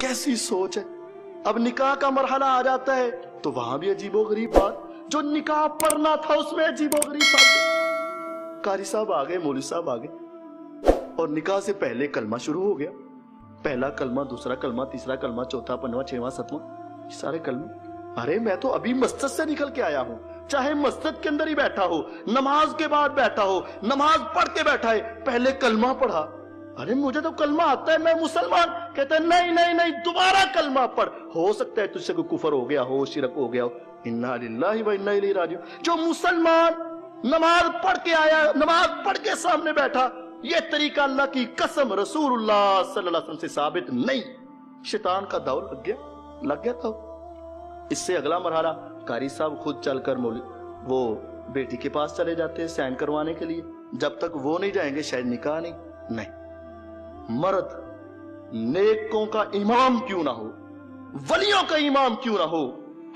कैसी सोच है। अब निकाह का मरहला आ जाता है तो वहां भी अजीबोगरीब बात, जो निकाह पढ़ना था उसमें अजीबोगरीब बात। कारी साहब आ गए, मौलवी साहब आ गए और निकाह से पहले कलमा शुरू हो गया। पहला कलमा, दूसरा कलमा, तीसरा कलमा, चौथा, पंजवां, छठवां, सातवां, सारे कलमे। अरे मैं तो अभी मस्जिद से निकल के आया हूं, चाहे मस्जिद के अंदर ही बैठा हो, नमाज के बाद बैठा हो, नमाज पढ़ के बैठा है, पहले कलमा पढ़ा। अरे मुझे तो कलमा आता है, मैं मुसलमान। कहते हैं नहीं नहीं नहीं, दोबारा कलमा पढ़, हो सकता है तुझसे कोई कुफर हो गया हो, शिरक हो गया हो। इन्ना लिल्लाहि व इन्ना इलैहि राजिऊन। जो मुसलमान नमाज पढ़ के आया, नमाज पढ़ के सामने बैठा, ये तरीका अल्लाह की कसम रसूलुल्लाह सल्लल्लाहु अलैहि वसल्लम से साबित नहीं। शैतान का दौर लग गया था। इससे अगला मरहला, कारी साहब खुद चलकर वो बेटी के पास चले जाते हैं साइन करवाने के लिए। जब तक वो नहीं जाएंगे शायद निकाह नहीं। मर्द नेकों का इमाम क्यों ना हो, वलियों का इमाम क्यों ना हो,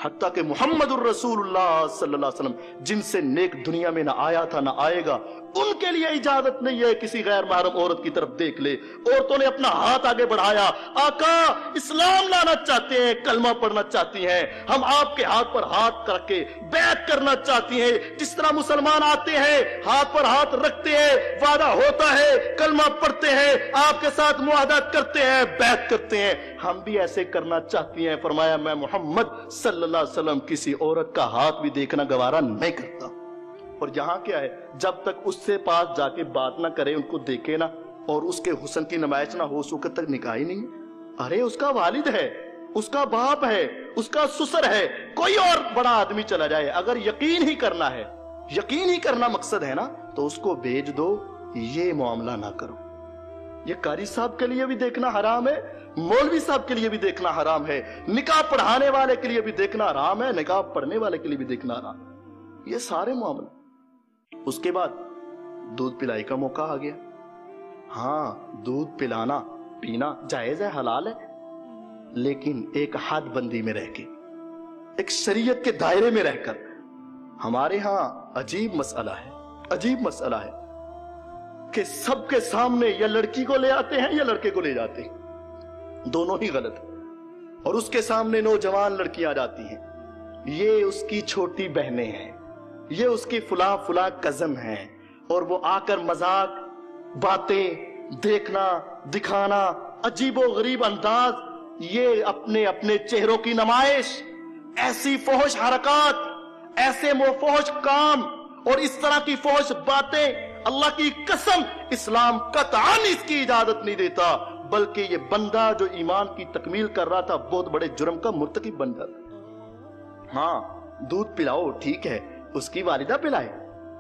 हत्ता कि मुहम्मदुर रसूलुल्लाह सल्लल्लाहु अलैहि वसल्लम जिनसे नेक दुनिया में ना आया था ना आएगा, उनके लिए इजाजत नहीं है किसी गैर महरम औरत की तरफ देख ले। औरतों ने अपना हाथ आगे बढ़ाया, आका इस्लाम लाना चाहते हैं, कलमा पढ़ना चाहती हैं, हम आपके हाथ पर हाथ करके बैत करना चाहती हैं। जिस तरह मुसलमान आते हैं, हाथ पर हाथ रखते हैं, वादा होता है, कलमा पढ़ते हैं, आपके साथ मुआहदा करते हैं, बैत करते हैं, हम भी ऐसे करना चाहती हैं। फरमाया मैं मोहम्मद सल्लल्लाहु अलैहि वसल्लम किसी औरत का हाथ भी देखना गवारा नहीं करता। और यहां क्या है, जब तक उससे पास जाके बात ना करे, उनको देखे ना और उसके हुस्न की नुमाइश ना हो, उस वक्त तक निकाह ही नहीं। अरे उसका वालिद है, उसका बाप है, उसका ससुर है, कोई और बड़ा आदमी चला जाए, अगर यकीन ही करना है, यकीन ही करना मकसद है ना, तो उसको भेज दो, ये मामला ना करो। ये कारी साहब के लिए भी देखना हराम है, मौलवी साहब के लिए भी देखना हराम है, निकाह पढ़ाने वाले के लिए भी देखना हराम है, निकाह पढ़ने वाले के लिए भी देखना हराम। ये सारे मामले। उसके बाद दूध पिलाई का मौका आ गया। हाँ, दूध पिलाना पीना जायज है, हलाल है, लेकिन एक हद बंदी में रह के, एक शरीयत के दायरे में रहकर। हमारे यहां अजीब मसला है, अजीब मसला है कि सबके सामने या लड़की को ले आते हैं या लड़के को ले जाते हैं, दोनों ही गलत। और उसके सामने नौजवान लड़कियां जाती हैं, ये उसकी छोटी बहनें हैं, ये उसकी फुला फुला कजन है, और वो आकर मजाक, बातें, देखना, दिखाना, अजीबो गरीब अंदाज, ये अपने अपने चेहरों की नुमाइश, ऐसी फोहश हरकत, ऐसे फोहश काम और इस तरह की फोहश बातें, अल्लाह की कसम इस्लाम कतआन इसकी इजाजत नहीं देता। बल्कि ये बंदा जो ईमान की तकमील कर रहा था, बहुत बड़े जुर्म का मुर्तकिब बन जाता। हाँ, दूध पिलाओ ठीक है, उसकी वालिदा पिलाए,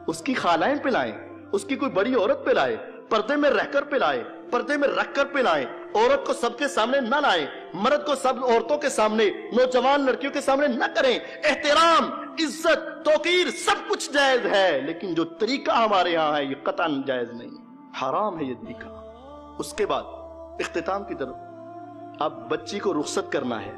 उसकी खालाएं पिलाएं, उसकी कोई बड़ी औरत पिलाए, पर्दे में रहकर पिलाए, पर्दे में रखकर पिलाएं, औरत को सबके सामने न लाएं, मर्द को सब औरतों के सामने, नौजवान लड़कियों के सामने न करें। एहतराम, इज्जत, तौकीर सब कुछ जायज है, लेकिन जो तरीका हमारे यहाँ है ये कतई जायज नहीं, हराम है ये तरीका। उसके बाद इख्तिताम की तरफ, अब बच्ची को रुखसत करना है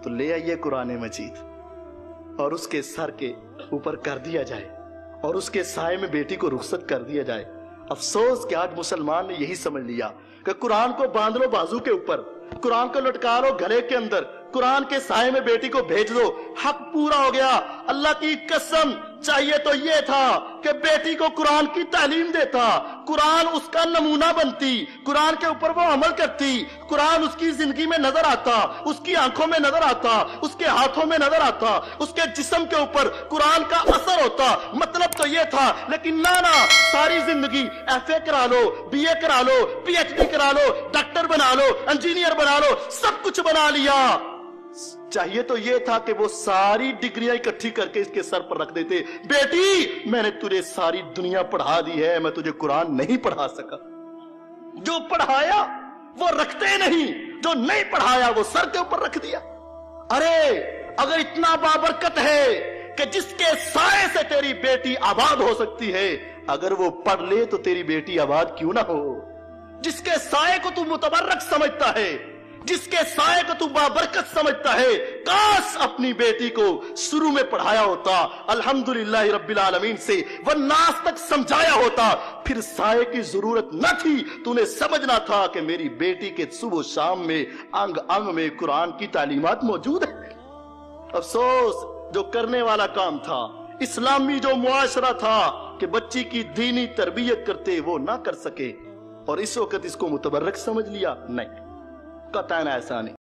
तो ले आइए कुरान मजीद और उसके सर के ऊपर कर दिया जाए और उसके साए में बेटी को रुखसत कर दिया जाए। अफसोस कि आज मुसलमान ने यही समझ लिया कि कुरान को बांध लो बाजू के ऊपर, कुरान को लटका लो गले के अंदर, कुरान के साए में बेटी को भेज दो, हक पूरा हो गया। अल्लाह की कसम चाहिए तो ये था कि बेटी को कुरान की तालीम देता, कुरान उसका नमूना बनती, कुरान के ऊपर वो अमल करती, कुरान उसकी जिंदगी में नजर आता, उसकी आंखों में नजर आता, उसके हाथों में नजर आता, उसके जिस्म के ऊपर कुरान का असर होता। मतलब तो ये था, लेकिन ना, सारी जिंदगी FA करा लो, BA करा लो, PhD करा लो, डॉक्टर बना लो, इंजीनियर बना लो, सब कुछ बना लिया। चाहिए तो ये था कि वो सारी डिग्रियां इकट्ठी करके इसके सर पर रख देते, बेटी मैंने तुझे सारी दुनिया पढ़ा दी है, मैं तुझे कुरान नहीं पढ़ा सका। जो पढ़ाया वो रखते नहीं, जो नहीं पढ़ाया वो सर के ऊपर रख दिया। अरे अगर इतना बाबरकत है कि जिसके साए से तेरी बेटी आबाद हो सकती है, अगर वो पढ़ ले तो तेरी बेटी आबाद क्यों ना हो। जिसके साए को तू मुतबर्रक समझता है, جس کے سائے کو تو بابرکت سمجھتا ہے، کاش اپنی بیٹی کو شروع میں پڑھایا ہوتا، الحمدللہ رب العالمین سے والناس تک سمجھایا ہوتا، پھر سائے کی ضرورت نہ تھی۔ تو نے سمجھنا تھا کہ میری بیٹی کے صبح و شام میں انگ انگ میں قرآن کی تعلیمات موجود ہیں۔ افسوس جو کرنے والا کام تھا، اسلامی جو معاشرہ تھا کہ بچی کی دینی تربیت کرتے، وہ نہ کر سکے، اور اس وقت اس کو متبرک سمجھ لیا۔ نہیں، قطعاً ایسا نہیں۔